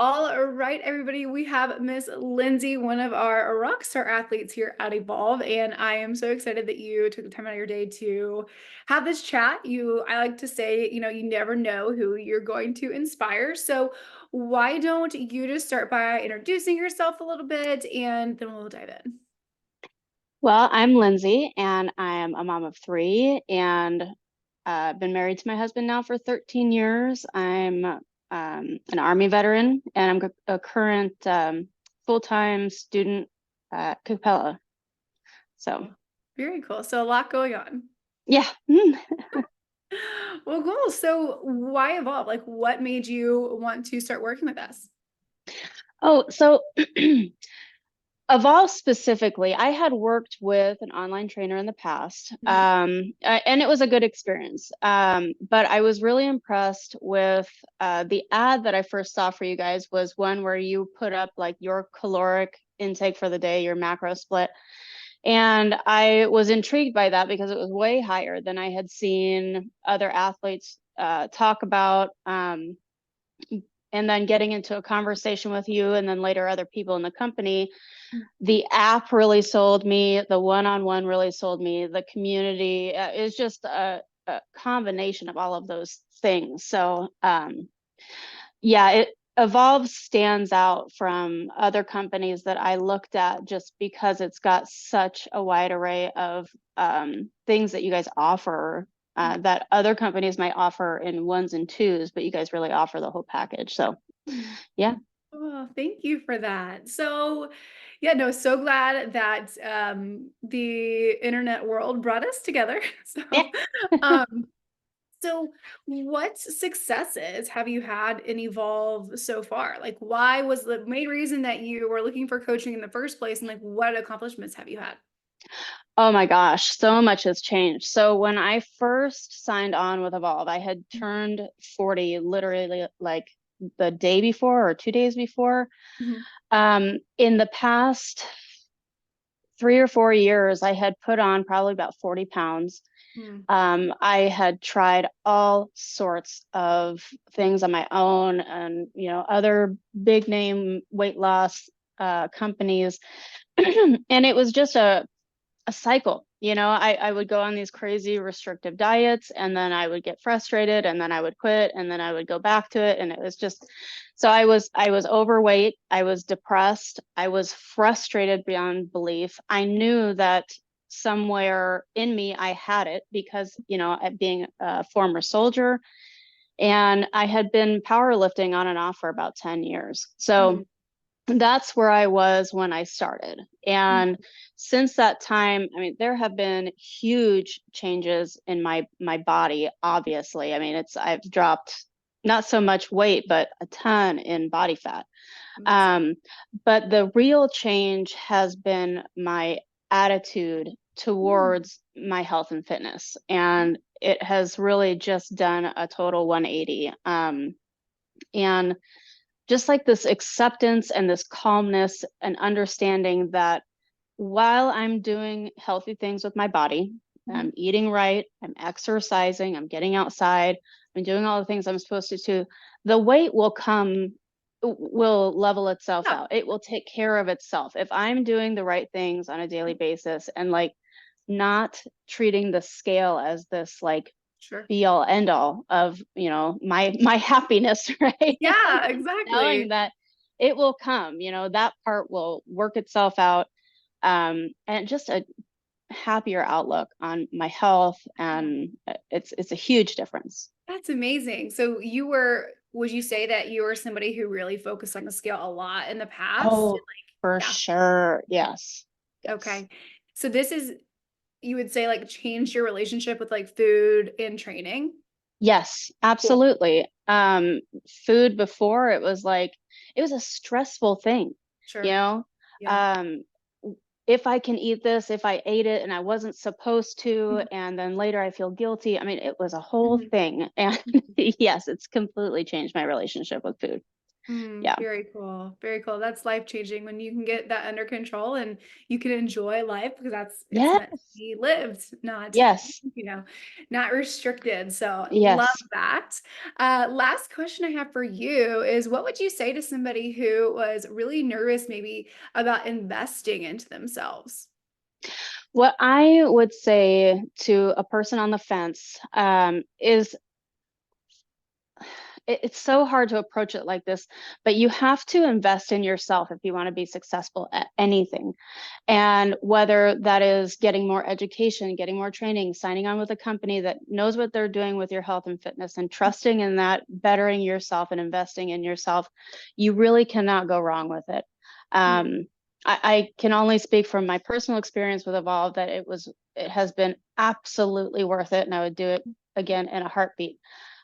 All right, everybody, we have Miss Lindsay, one of our rock star athletes here at Evolve, and I am so excited that you took the time out of your day to have this chat. I like to say, you never know who you're going to inspire. So why don't you just start by introducing yourself a little bit, and then we'll dive in. Well, I'm Lindsay, and I'm a mom of three, and been married to my husband now for 13 years. I'm an Army veteran, and I'm a current full-time student at Capella. So, Very cool. So a lot going on. yeah. Well, cool. So why Evolve? Like, what made you want to start working with us? Oh, so Evolve specifically, I had worked with an online trainer in the past, Mhm. and it was a good experience. But I was really impressed with the ad that I first saw for you guys was one where you put up like your caloric intake for the day, your macro split. And I was intrigued by that because it was way higher than I had seen other athletes talk about. And then getting into a conversation with you and then later other people in the company, the app really sold me, the one-on-one really sold me, the community is just a combination of all of those things. So yeah, it Evolve stands out from other companies that I looked at just because it's got such a wide array of things that you guys offer that other companies might offer in ones and twos, but you guys really offer the whole package. So yeah. Oh, thank you for that. So, yeah, no, so glad that the internet world brought us together. Yeah. Um, so what successes have you had in Evolve so far? Like, why was the main reason that you were looking for coaching in the first place, and like, what accomplishments have you had? Oh my gosh, so much has changed. So when I first signed on with Evolve, I had turned 40 literally like the day before or 2 days before. Mhm. In the past 3 or 4 years, I had put on probably about 40 pounds. Mhm. I had tried all sorts of things on my own and, other big name weight loss companies. And it was just a cycle. I would go on these crazy restrictive diets and then I would get frustrated and then I would quit and then I would go back to it. And it was just, so I was overweight. I was depressed. I was frustrated beyond belief. I knew that somewhere in me I had it because, at being a former soldier and I had been powerlifting on and off for about 10 years. So Mhm. that's where I was when I started. Mhm. And since that time, I mean, there have been huge changes in my body, obviously. I mean, I've dropped not so much weight, but a ton in body fat. Amazing. Um, but the real change has been my attitude Mm. towards my health and fitness. And it has really just done a total 180. And just like this acceptance and this calmness and understanding that while I'm doing healthy things with my body, Mhm. I'm eating right, I'm exercising, I'm getting outside, I'm doing all the things I'm supposed to, the weight will level itself Yeah, out. It will take care of itself. If I'm doing the right things on a daily basis and like not treating the scale as this like sure. be all end all of my happiness, right? Yeah, Knowing exactly. that it will come, that part will work itself out. And just a happier outlook on my health, and it's a huge difference. That's amazing. So would you say that you were somebody who really focused on the scale a lot in the past? Oh, for Yeah. sure. Yes. Yes. Okay. So you would say like changed your relationship with like food and training? Yes, Cool. absolutely. Food before it was a stressful thing, you Sure. know. Yeah. Um, if I can eat this, if I ate it and I wasn't supposed to, Mhm. and then later I feel guilty. I mean, it was a whole Mhm. thing. And Mhm. yes, it's completely changed my relationship with food. Mm, Yeah. very cool. Very cool. That's life changing when you can get that under control and you can enjoy life because it's meant to Yes. be lived, not, Yes. you know, not restricted. So love Yes. that. Last question I have for you is what would you say to somebody who was really nervous maybe about investing into themselves? What I would say to a person on the fence, is it's so hard to approach it like this, but you have to invest in yourself if you want to be successful at anything. And whether that is getting more education, getting more training, signing on with a company that knows what they're doing with your health and fitness, and trusting in that, bettering yourself and investing in yourself, you really cannot go wrong with it. Mm, Um, I can only speak from my personal experience with Evolve that it has been absolutely worth it, and I would do it again in a heartbeat.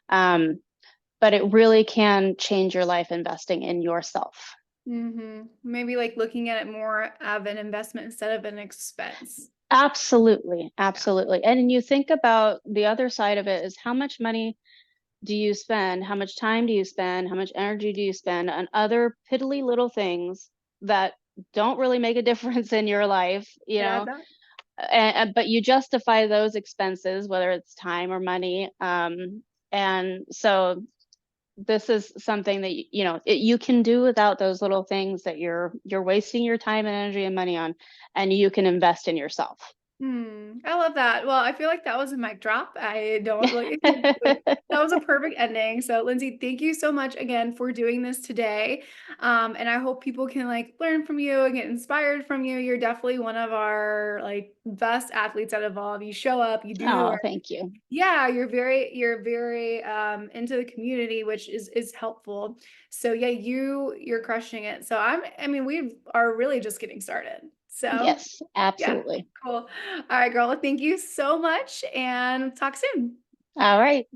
Um, but it really can change your life investing in yourself. Maybe like looking at it more of an investment instead of an expense. Absolutely, Yeah. absolutely. And you think about the other side of it is how much money do you spend? How much time do you spend? How much energy do you spend on other piddly little things that don't really make a difference in your life, It adds up. but you justify those expenses, whether it's time or money. And so this is something that you can do without those little things that you're wasting your time and energy and money on, and you can invest in yourself. I love that. Well, I feel like that was a mic drop. I don't like that was a perfect ending. So, Lindsay, thank you so much again for doing this today. And I hope people can like learn from you and get inspired from you. You're definitely one of our like best athletes at Evolve. You show up, you do the Oh, work. thank you. Yeah, you're very into the community, which is helpful. So yeah, you're crushing it. So I mean, we are really just getting started. So Yes, yeah, absolutely. cool. All right, girl. Well, thank you so much and talk soon. All right.